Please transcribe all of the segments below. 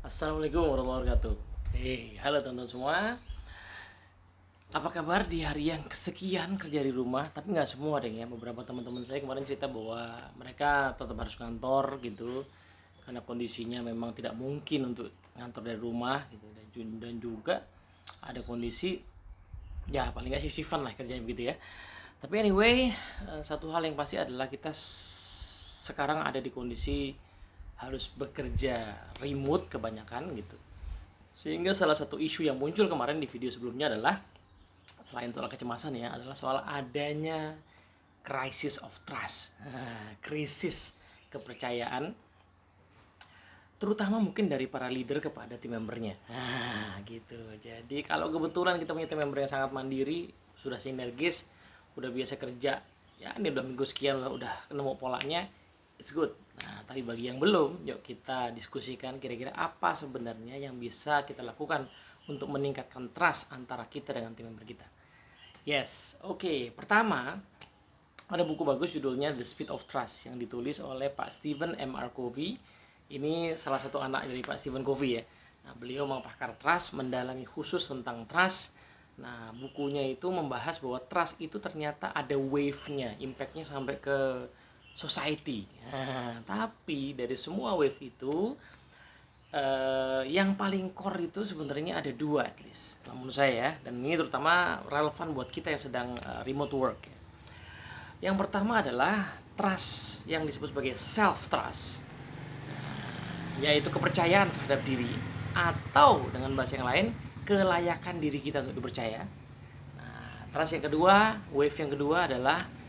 Assalamualaikum warahmatullahi wabarakatuh. Halo teman-teman semua. Apa kabar di hari yang kesekian kerja di rumah? Tapi nggak semua deh ya. Beberapa teman-teman saya kemarin cerita bahwa mereka tetap harus kantor gitu, karena kondisinya memang tidak mungkin untuk ngantor dari rumah gitu. Dan juga ada kondisi ya paling nggak shift-shiftan lah kerjanya begitu ya. Tapi anyway, satu hal yang pasti adalah kita sekarang ada di kondisi harus bekerja remote kebanyakan gitu. Sehingga salah satu isu yang muncul kemarin di video sebelumnya adalah, selain soal kecemasan ya, adalah soal adanya crisis of trust. Krisis kepercayaan, terutama mungkin dari para leader kepada tim membernya. Gitu. Jadi kalau kebetulan kita punya tim member yang sangat mandiri, sudah sinergis, udah biasa kerja, ya ini udah minggu sekian udah nemu polanya, it's good. Nah, tapi bagi yang belum, yuk kita diskusikan kira-kira apa sebenarnya yang bisa kita lakukan untuk meningkatkan trust antara kita dengan tim member kita. Yes, oke. Pertama, ada buku bagus judulnya The Speed of Trust yang ditulis oleh Pak Stephen M.R. Covey. Ini salah satu anak dari Pak Stephen Covey ya. Nah, beliau mempakar trust, mendalami khusus tentang trust. Nah, bukunya itu membahas bahwa trust itu ternyata ada wave-nya, impact-nya sampai ke society. Nah, tapi dari semua wave itu, yang paling core itu sebenarnya ada dua at least, menurut saya ya. Dan ini terutama relevan buat kita yang sedang remote work ya. Yang pertama adalah trust yang disebut sebagai self trust, yaitu kepercayaan terhadap diri, atau dengan bahasa yang lain, kelayakan diri kita untuk dipercaya. Nah, trust yang kedua, wave yang kedua adalah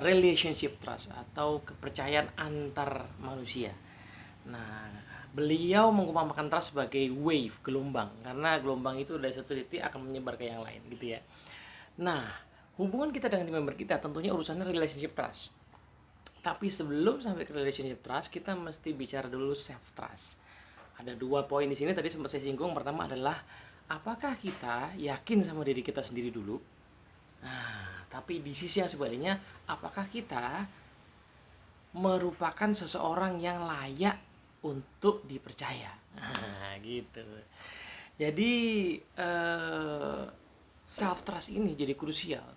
relationship trust atau kepercayaan antar manusia. Nah, beliau mengumpamakan trust sebagai wave, gelombang, karena gelombang itu dari satu titik akan menyebar ke yang lain gitu ya. Nah, hubungan kita dengan member kita tentunya urusannya relationship trust. Tapi sebelum sampai ke relationship trust, kita mesti bicara dulu self trust. Ada dua poin di sini tadi sempat saya singgung. Pertama adalah, apakah kita yakin sama diri kita sendiri dulu? Nah, tapi di sisi yang sebaliknya, apakah kita merupakan seseorang yang layak untuk dipercaya? Nah, gitu. Jadi self trust ini jadi krusial.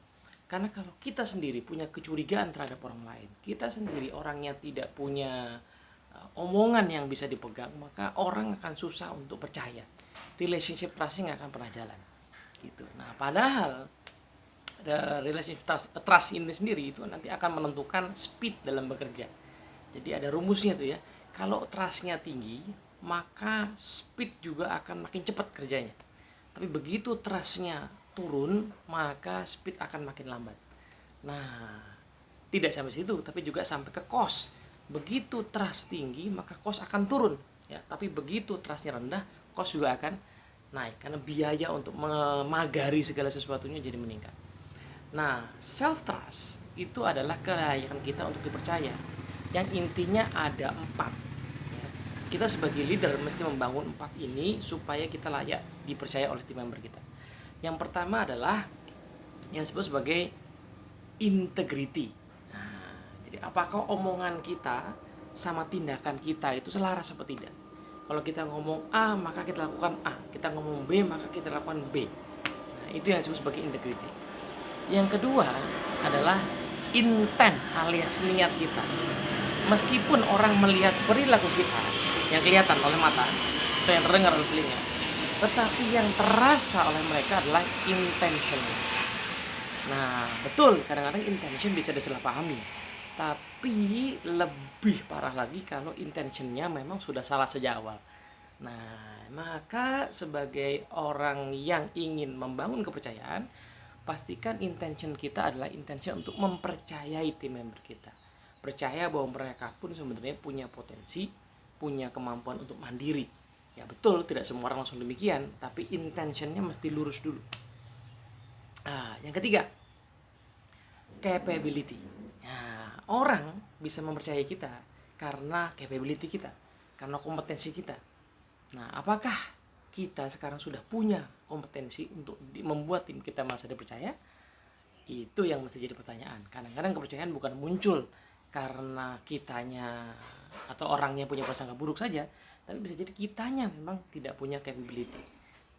Karena kalau kita sendiri punya kecurigaan terhadap orang lain, kita sendiri orangnya tidak punya omongan yang bisa dipegang, maka orang akan susah untuk percaya. Relationship trust nggak akan pernah jalan. Gitu. Nah, padahal relationship trust ini sendiri itu nanti akan menentukan speed dalam bekerja. Jadi ada rumusnya tuh ya. Kalau trustnya tinggi, maka speed juga akan makin cepat kerjanya. Tapi begitu trustnya turun, maka speed akan makin lambat. Nah, tidak sampai situ, tapi juga sampai ke cost. Begitu trust tinggi, maka cost akan turun. Ya, tapi begitu trustnya rendah, cost juga akan naik karena biaya untuk memagari segala sesuatunya jadi meningkat. Nah, self trust itu adalah kelayakan kita untuk dipercaya. Yang intinya ada 4. Kita sebagai leader mesti membangun 4 ini supaya kita layak dipercaya oleh tim member kita. Yang pertama adalah yang disebut sebagai integrity. Nah, jadi apakah omongan kita sama tindakan kita itu selaras apa tidak? Kalau kita ngomong A, maka kita lakukan A. Kita ngomong B, maka kita lakukan B. Nah, itu yang disebut sebagai integrity. Yang kedua adalah intent alias niat kita. Meskipun orang melihat perilaku kita yang kelihatan oleh mata atau yang terdengar oleh telinga, tetapi yang terasa oleh mereka adalah intention. Nah, betul, kadang-kadang intention bisa disalahpahami, tapi lebih parah lagi kalau intentionnya memang sudah salah sejak awal. Nah, maka sebagai orang yang ingin membangun kepercayaan, pastikan intention kita adalah intention untuk mempercayai tim member kita. Percaya bahwa mereka pun sebenarnya punya potensi, punya kemampuan untuk mandiri. Ya betul, tidak semua orang langsung demikian, tapi intentionnya mesti lurus dulu. Nah, yang ketiga, capability. Nah, orang bisa mempercayai kita karena capability kita, karena kompetensi kita. Nah, apakah kita sekarang sudah punya kompetensi untuk membuat tim kita merasa dipercaya? Itu yang mesti jadi pertanyaan. Kadang-kadang kepercayaan bukan muncul karena kitanya atau orangnya punya prasangka buruk saja, tapi bisa jadi kitanya memang tidak punya capability.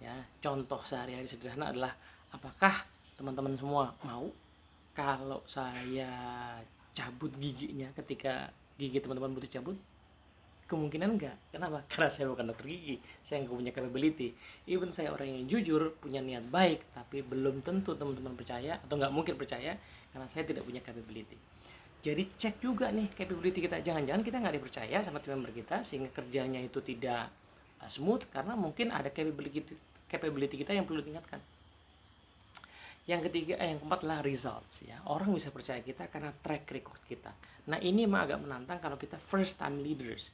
Ya, contoh sehari-hari sederhana adalah, apakah teman-teman semua mau kalau saya cabut giginya ketika gigi teman-teman butuh cabut? Kemungkinan enggak. Kenapa? Karena saya bukan dokter gigi, saya nggak punya capability. Even saya orang yang jujur, punya niat baik, tapi belum tentu teman-teman percaya, atau nggak mungkin percaya, karena saya tidak punya capability. Jadi cek juga nih capability kita. Jangan-jangan kita nggak dipercaya sama tim member kita, sehingga kerjanya itu tidak smooth, karena mungkin ada capability kita yang perlu ditingkatkan. Yang keempat adalah results, ya. Orang bisa percaya kita karena track record kita. Nah, ini emang agak menantang kalau kita first time leaders,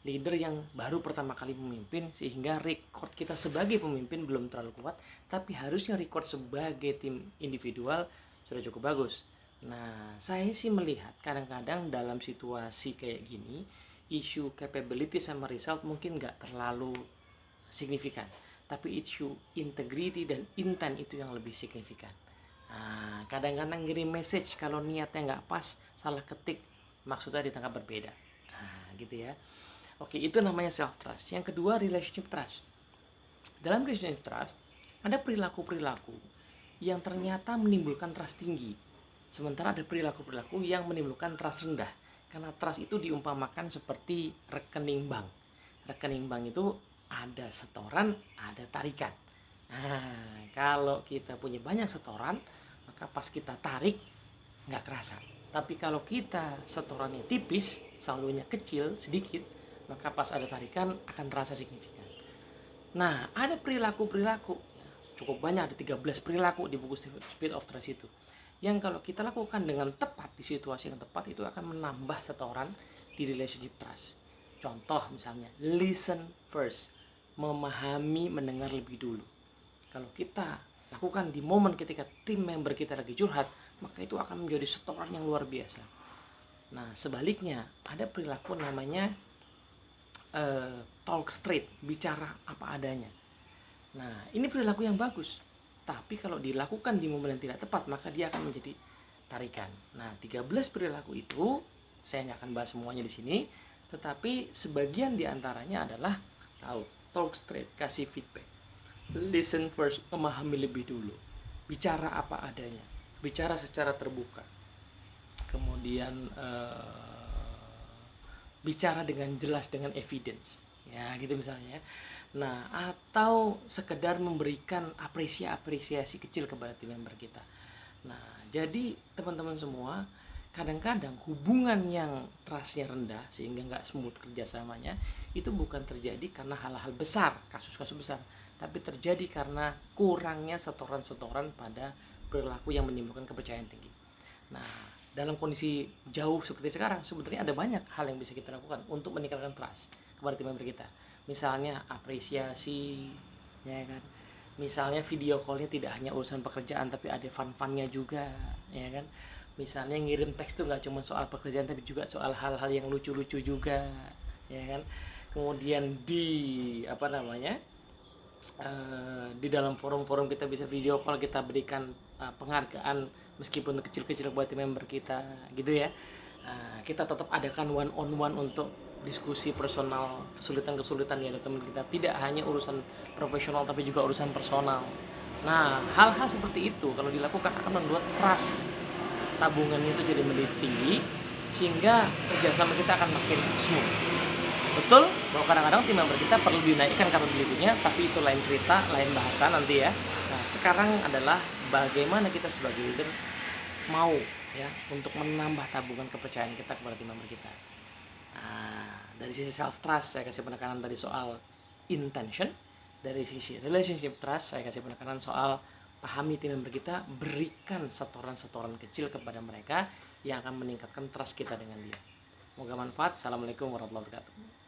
leader yang baru pertama kali memimpin, sehingga record kita sebagai pemimpin belum terlalu kuat, tapi harusnya record sebagai tim individual sudah cukup bagus. Nah, saya sih melihat kadang-kadang dalam situasi kayak gini, isu capability sama result mungkin nggak terlalu signifikan, tapi isu integrity dan intent itu yang lebih signifikan. Nah, kadang-kadang ngirim message kalau niatnya nggak pas, salah ketik, maksudnya ditangkap berbeda. Nah, gitu ya. Oke, itu namanya self trust. Yang kedua, relationship trust. Dalam relationship trust ada perilaku-perilaku yang ternyata menimbulkan trust tinggi, sementara ada perilaku-perilaku yang menimbulkan trust rendah. Karena trust itu diumpamakan seperti rekening bank. Rekening bank itu ada setoran, ada tarikan. Nah, kalau kita punya banyak setoran, maka pas kita tarik nggak kerasa. Tapi kalau kita setorannya tipis, saldonya kecil, sedikit, maka pas ada tarikan akan terasa signifikan. Nah, ada perilaku-perilaku, ya, cukup banyak, ada 13 perilaku di buku Speed of Trust itu, yang kalau kita lakukan dengan tepat di situasi yang tepat, itu akan menambah setoran di relationship trust. Contoh misalnya, listen first, memahami, mendengar lebih dulu. Kalau kita lakukan di momen ketika tim member kita lagi curhat, maka itu akan menjadi setoran yang luar biasa. Nah, sebaliknya ada perilaku namanya talk straight, bicara apa adanya. Nah, ini perilaku yang bagus, tapi kalau dilakukan di momen yang tidak tepat, maka dia akan menjadi tarikan. Nah, 13 perilaku itu saya nggak akan bahas semuanya di sini, tetapi sebagian diantaranya adalah talk straight, kasih feedback, listen first, memahami lebih dulu, bicara apa adanya, bicara secara terbuka, kemudian bicara dengan jelas, dengan evidence, ya gitu misalnya. Nah, atau sekedar memberikan apresiasi kecil kepada tim member kita. Nah, jadi teman-teman semua, kadang-kadang hubungan yang trustnya rendah sehingga nggak smooth kerjasamanya, itu bukan terjadi karena hal-hal besar, kasus-kasus besar, tapi terjadi karena kurangnya setoran-setoran pada perilaku yang menimbulkan kepercayaan tinggi. Nah, dalam kondisi jauh seperti sekarang, sebenarnya ada banyak hal yang bisa kita lakukan untuk meningkatkan trust kepada tim member kita. Misalnya apresiasi, ya kan. Misalnya video callnya tidak hanya urusan pekerjaan, tapi ada fun-funnya juga, ya kan. Misalnya ngirim teks tuh nggak cuma soal pekerjaan, tapi juga soal hal-hal yang lucu-lucu juga, ya kan. Kemudian di di dalam forum-forum kita bisa video call, kita berikan penghargaan meskipun kecil-kecil buat tim member kita, gitu ya. Kita tetap adakan one on one untuk diskusi personal, kesulitan-kesulitan yang ada teman kita, tidak hanya urusan profesional tapi juga urusan personal. Nah, hal-hal seperti itu kalau dilakukan akan membuat trust tabungannya itu jadi menjadi tinggi, sehingga kerjasama kita akan makin smooth. Betul bahwa kadang-kadang tim member kita perlu dinaikkan capability-nya, tapi itu lain cerita, lain bahasa nanti ya. Nah, sekarang adalah bagaimana kita sebagai leader mau ya untuk menambah tabungan kepercayaan kita kepada tim member kita. Nah, dari sisi self trust saya kasih penekanan tadi soal intention, dari sisi relationship trust saya kasih penekanan soal pahami tim member kita, berikan setoran-setoran kecil kepada mereka yang akan meningkatkan trust kita dengan dia. Semoga manfaat. Assalamualaikum warahmatullahi wabarakatuh.